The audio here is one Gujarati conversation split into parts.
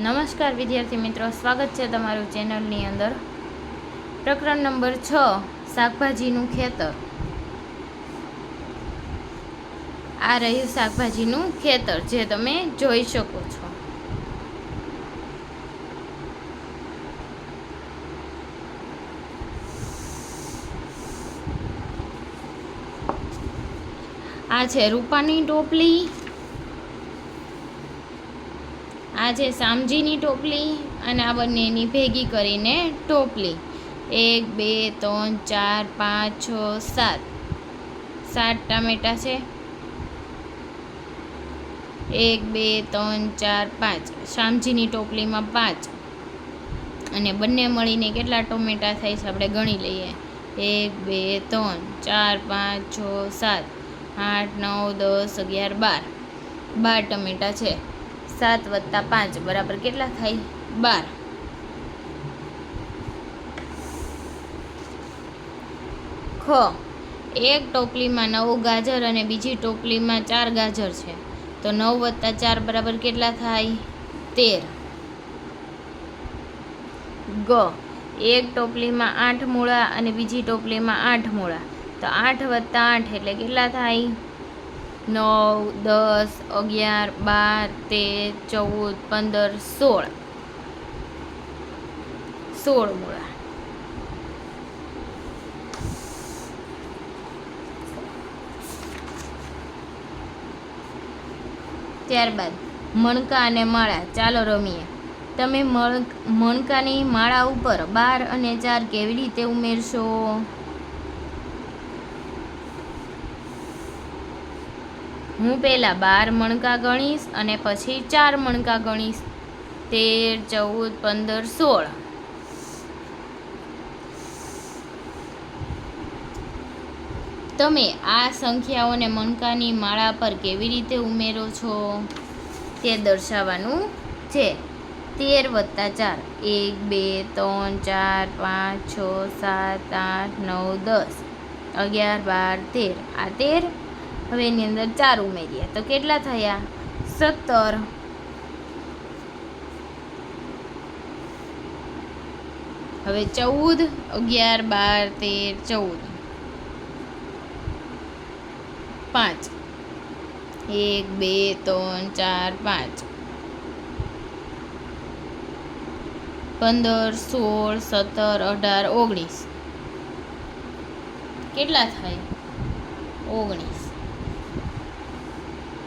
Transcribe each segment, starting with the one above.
નમસ્કાર વિદ્યાર્થી મિત્રો, સ્વાગત છે તમારું ચેનલની અંદર। પ્રકરણ નંબર 6 શાકભાજીનું ખેતર। આ રહ્યું શાકભાજીનું ખેતર, જે તમે જોઈ શકો છો। આ છે રૂપાની ટોપલી, આ છે શામજીની ટોપલી, અને આ બંનેની ભેગી કરીને ટોપલી। 1 2 3 4 5 6 7 ટામેટા છે। 1 2 3 4 5 શામજીની ટોપલીમાં 5, અને બંને મળીને કેટલા ટોમેટા થાય છે આપણે ગણી લઈએ। 1 2 3 4 5 6 7 8 9 10 11 12 ટમેટા છે। 7 + 5 બરાબર કેટલા થાય? 12। ખ, એક ટોપલીમાં 9 ગાજર અને બીજી ટોપલીમાં 4 ગાજર છે, તો 9 + 4 બરાબર કેટલા થાય? 13। ગ, એક ટોપલીમાં 8 મૂળા અને બીજી ટોપલીમાં 8 મૂળા, તો 8 + 8 એટલે કેટલા થાય? 9 10 11 12 13 14 15 16 મૂળા। ત્યારબાદ મણકા અને માળા, ચાલો રમીએ। તમે મણકાની માળા ઉપર 12 અને 4 કેવી રીતે ઉમેરશો? હું પહેલાં 12 મણકા ગણીશ અને પછી 4 મણકા ગણીશ। 13 14 15 16। તમે આ સંખ્યાઓને મણકાની માળા પર કેવી રીતે ઉમેરો છો તે દર્શાવવાનું છે। 13 + 4 1 2 3 4 5 6 7 8 9 10 11 12 13, આ 13। હવે એની અંદર 4 ઉમેર્યા તો કેટલા થયા? 17। હવે 14 11 12 13 14, 5 1 2 3 4 5 15 16 17 18 19, કેટલા થાય? 19।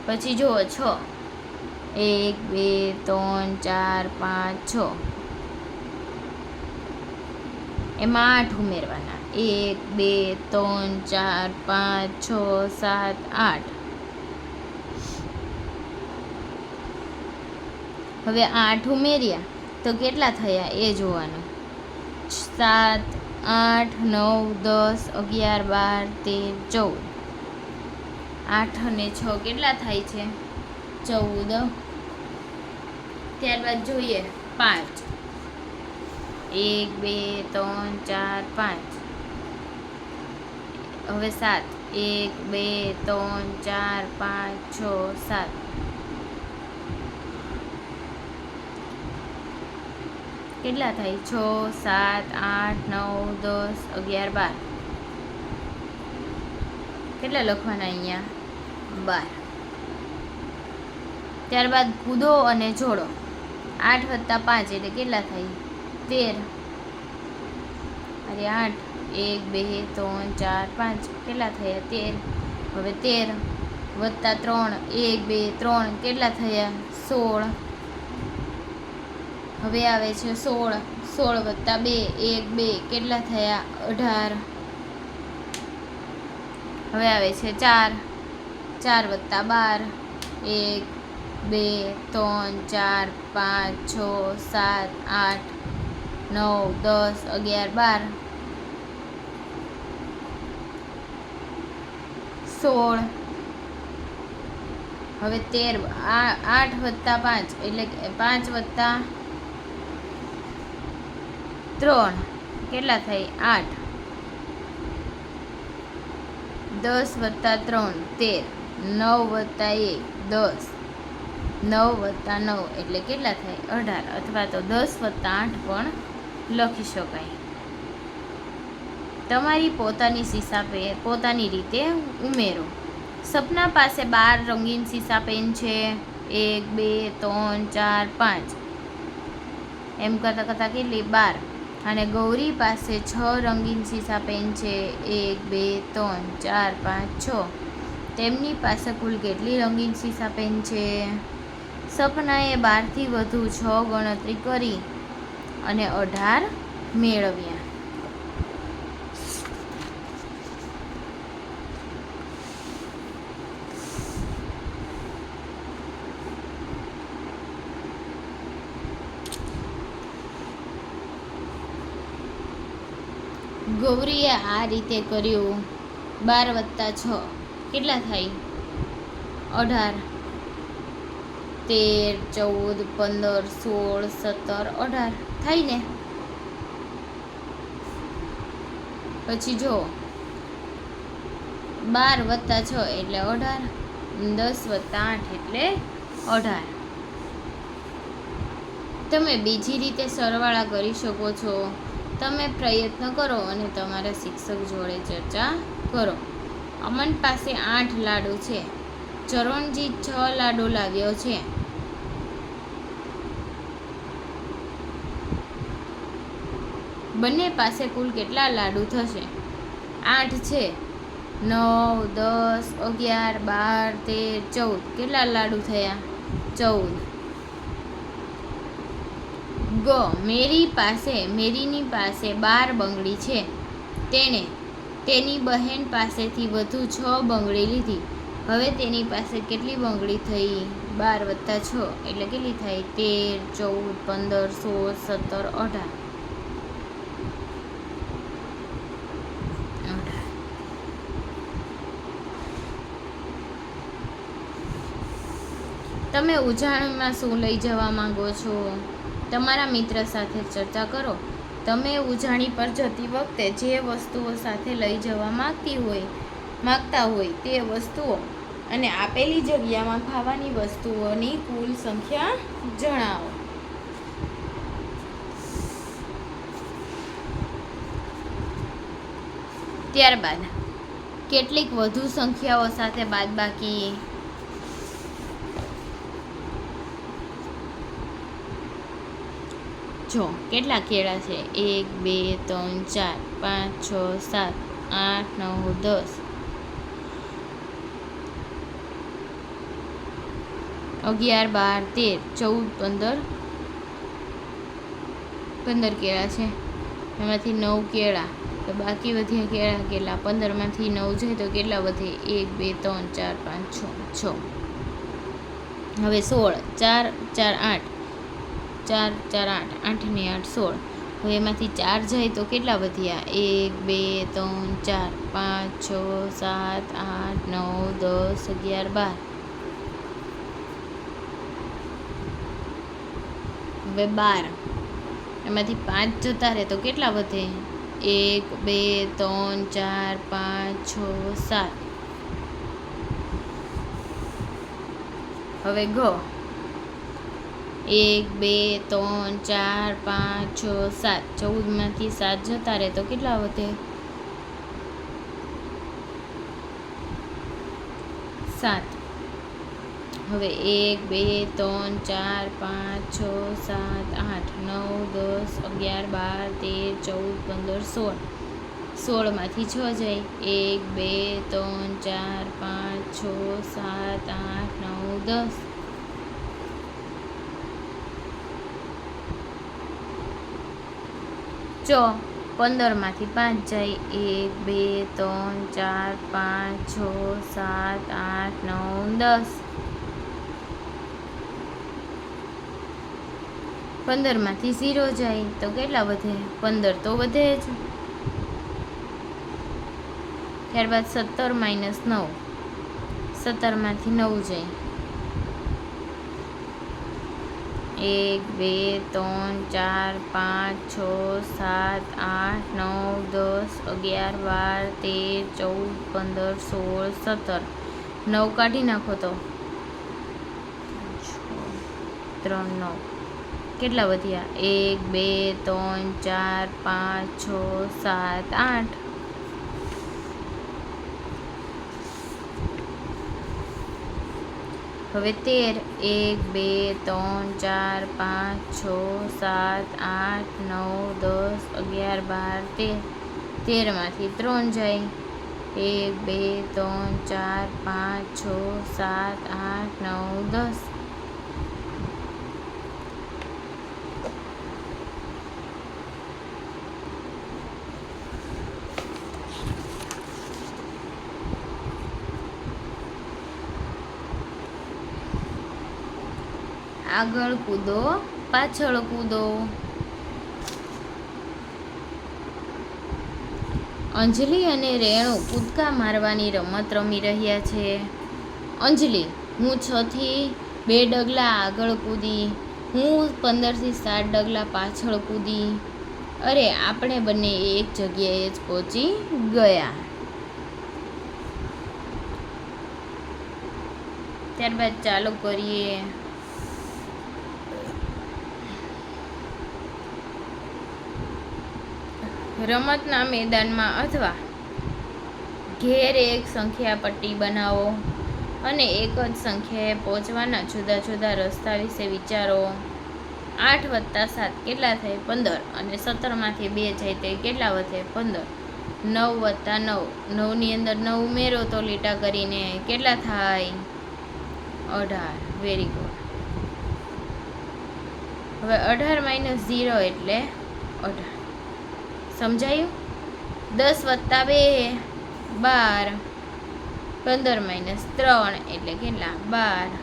પછી જુઓ 6 1 2 3 4 5 6, એમાં 8 ઉમેરવાના। 1 2 3 4 5 6 7 8। હવે 8 ઉમેર્યા તો કેટલા થયા એ જોવાનું। 7 8 9 10 11 12 13 14, 8 અને 6 કેટલા થાય છે? 14। ત્યારબાદ જોઈએ 5 1 2 3 4 5। હવે 7 1 2 3 4 5 6 7, કેટલા થાય? 6 7 8 9 10 11 12, કેટલા લખવાના અહીંયા? 12। ત્યારબાદ કૂદો અને જોડો। 8 + 5 એટલે કેટલા થાય? 13। અરે 8 1 2 3 4 5, કેટલા થયા? 13। હવે 13 + 3 1 2 3, કેટલા થયા? 16। હવે આવે છે 16 16 + 2 1 2, કેટલા થયા? 18। હવે આવે છે 4 4 + 12 1 2 3 4 5 6 7 8 9 10 11 12 16। હવે 13 8 + 5 એટલે 5 + 3, કેટલા થાય? 8। 10 + 3 13, 9 + 1 10, 9 + 9 એટલે કેટલા થાય? 18, અથવા તો 10 + 8 પણ લખી શકાય. તમારી પોતાની સીસા પોતાની રીતે ઉમેરો. સપના પાસે 12 રંગીન સીસા પેન છે. 1 2 3 4 5 એમ કરતાં કરતાં કેટલી? 12. અને ગૌરી પાસે 6 રંગીન સીસા પેન છે. 1 2 3 4 5 6. તેમની પાસે કુલ કેટલી રંગીન સીસા પેન છે? સપનાએ 12થી વધુ 6 ગણતરી કરી અને 18 મેળવ્યા. ગૌરીએ આ રીતે કર્યું. 12 + 6 કેટલા થાય? 18. 13 14 15 16 17 18 થાય ને? પછી જો 12 + 6 એટલે 18, 10 + 8 એટલે 18. તમે બીજી રીતે સરવાળા કરી શકો છો. તમે પ્રયત્ન કરો અને તમારા શિક્ષક જોડે ચર્ચા કરો. અમન પાસે 8 લાડુ છે. ચરણજીત 6 લાડુ લાવ્યો છે. બંને પાસે કુલ કેટલા લાડુ થશે? 8 છે. 9 10 11 12 13 14 કેટલા લાડુ થયા? 14. મેરીની પાસે 12 બંગડી છે. તેણે તેની બહેન પાસેથી વધુ 6 બંગડી લીધી. હવે તેની પાસે કેટલી બંગડી થઈ? 12 + 6 એટલે કેટલી થાય? 13 14 15 16 17 18. તમે ઉજાણીમાં શું લઈ જવા માંગો છો? તમારા મિત્ર સાથે ચર્ચા કરો. તમે ઉજાણી પર જતી વખતે જે વસ્તુઓ સાથે લઈ જવા માંગતા હોય તે વસ્તુઓ અને આપેલી જગ્યામાં ખાવાની વસ્તુઓની કુલ સંખ્યા જણાવો. ત્યારબાદ કેટલીક વધુ સંખ્યાઓ સાથે બાદબાકી. જો કેટલા કેળા છે? 1 2 3 4 5 6 7 8 9 10 11 12 13 14 15 કેળા છે. એમાંથી 9 કેળા તો બાકી વધ્યા કેળા કેટલા? 15માંથી 9 જાય તો કેટલા વધે? 1 2 3 4 5 6 હવે 16 4 4 8 4 4 8 8 ને 8 16. હવે એમાંથી 4 જાય તો કેટલા વધ્યા? 1 2 3 4 5 6 7 8 9 10 11 12. હવે 12 એમાંથી 5 જતા રહે તો કેટલા વધે? 1 2 3 4 5 6 7. હવે 1 2 3 4 5 6 7 14માંથી 7 જતા રહે તો કેટલા વધે? 7. હવે 1 2 3 4 5 6 7 8 9 10 11 12 13 14 15 16. 16માંથી 6 જાય. 1 2 3 4 5 6 7 8 9 10. જો 15માંથી 5 જાય. 1 2 3 4 5 6 7 8 9 10. 15માંથી 0 જાય તો કેટલા વધે? 15 તો વધે જ. ત્યારબાદ 17 - 9. 17માંથી 9 જાય. 1 2 3 4 5 6 7 8 9 10 11 12 13 14 15 16 17. 9 કાઢી નાખો તો 3 9 કેટલા વધ્યા? 1 2 3 4 5 6 7 8. હવે 13 1 2 3 4 5 6 7 8 9 10 11 12 13. 13માંથી 3 જાય. 1 2 3 4 5 6 7 8 9 10. આગળ કૂદો, પાછળ કૂદો. અંજલિ અને રેણુ કૂદકા મારવાની રમત રમી રહ્યા છે. અંજલિ: હું 6 થી 2 ડગલા આગળ કૂદી. હું 15 થી 7 ડગલા પાછળ કૂદી. અરે, આપણે બંને એક જગ્યાએ જ પહોંચી ગયા. ત્યારબાદ ચાલુ કરીએ. રમતના મેદાનમાં અથવા ઘેર એક સંખ્યા પટ્ટી બનાવો અને એક જ સંખ્યાએ પહોંચવાના જુદા જુદા રસ્તા વિશે વિચારો. 8 + 7 કેટલા થાય? 15. અને 17માંથી 2 જાય તે કેટલા વધે? 15. 9 + 9, 9ની અંદર 9 ઉમેરો તો લીટા કરીને કેટલા થાય? 18. Very good. હવે 18 - 0 એટલે 18. સમજાયું? 10 + 2 12. 15 - 3 એટલે કેટલા? 12.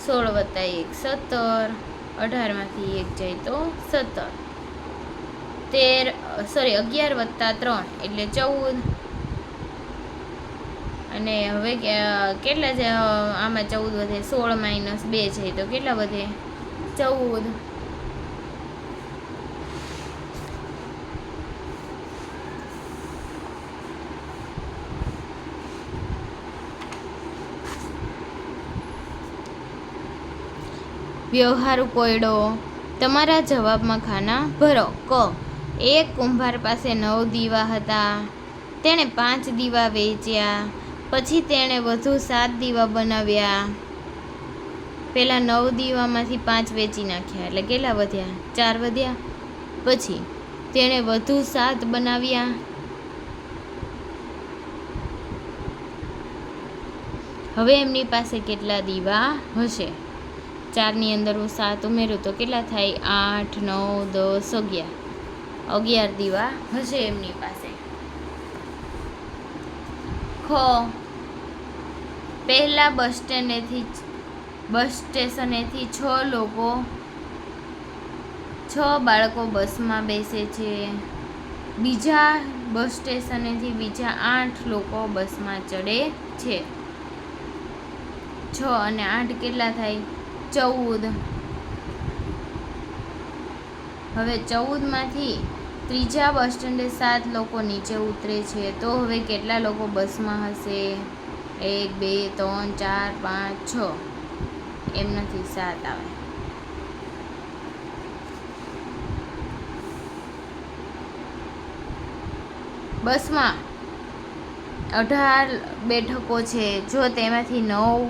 16 + 1 17. 18માંથી 1 જાય તો 17. 11 + 3 એટલે 14. અને હવે કેટલા છે આમાં? 14 વધે. 16 - 2 જાય તો કેટલા વધે? 14. વ્યવહારુ કોયડો. તમારા જવાબમાં ખાના ભરો. ક. એક કુંભાર પાસે 9 દીવા હતા. તેણે 5 દીવા વેચ્યા. પછી તેણે વધુ 7 દીવા બનાવ્યા. પહેલા 9 દીવામાંથી 5 વેચી નાખ્યા એટલે કેટલા વધ્યા? 4 વધ્યા. પછી તેણે વધુ 7 બનાવ્યા. હવે એમની પાસે કેટલા દીવા હશે? 4ની અંદર હું 7 ઉમેરું તો કેટલા થાય? 8 9 10 11. 11 દીવા હશે એમની પાસે. ખ. પહેલા બસ સ્ટેશનેથી 6 બાળકો બસમાં બેસે છે. બીજા બસ સ્ટેશનેથી બીજા 8 લોકો બસમાં ચડે છે. 6 અને 8 કેટલા થાય? 14. હવે 14માંથી ત્રીજા બસ સ્ટેન્ડે 7 લોકો નીચે ઉતરે છે. તો હવે કેટલા લોકો બસમાં હશે? 1 2 3 4 5 6. એમ નથી, 7 આવે. બસમાં 18 બેઠકો છે. જો તેમાંથી 9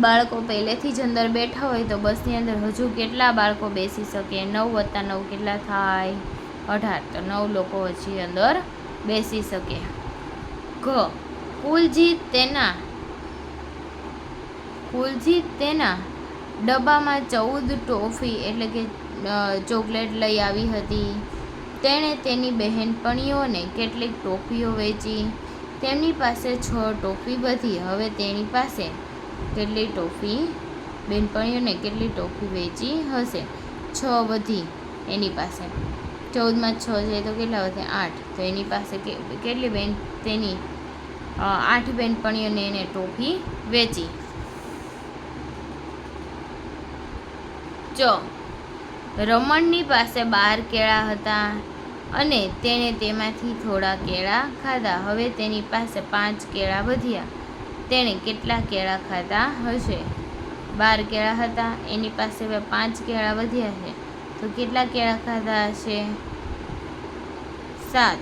બાળકો પહેલેથી જ અંદર બેઠા હોય તો બસની અંદર હજુ કેટલા બાળકો બેસી શકે? 9 + 9 કેટલા થાય? 18. તો 9 લોકો હજી અંદર બેસી શકે. ઘ. કુલજીત તેના ડબ્બામાં 14 ટોફી એટલે કે ચોકલેટ લઈ આવી હતી. તેણે તેની બહેનપણીઓને કેટલીક ટોફીઓ વેચી. તેમની પાસે 6 ટોફી વધી. હવે તેની પાસે કેટલી ટોફી? બહેનપણીઓને કેટલી ટોફી વેચી હશે? 6 વધી એની પાસે. 14માં 6 જાય તો કેટલા વધે? 8. તો એની પાસે કેટલી તેની 8 બહેનપણીઓને એને ટોફી વેચી. ચ. રમણની પાસે 12 કેળા હતા અને તેણે તેમાંથી થોડા કેળા ખાધા. હવે તેની પાસે 5 કેળા વધ્યા. તેણે કેટલા કેળા ખાધા હશે? 12 કેળા હતા, એની પાસે હવે 5 કેળા વધ્યા છે, તો કેટલા કેળા ખાધા હશે? 7.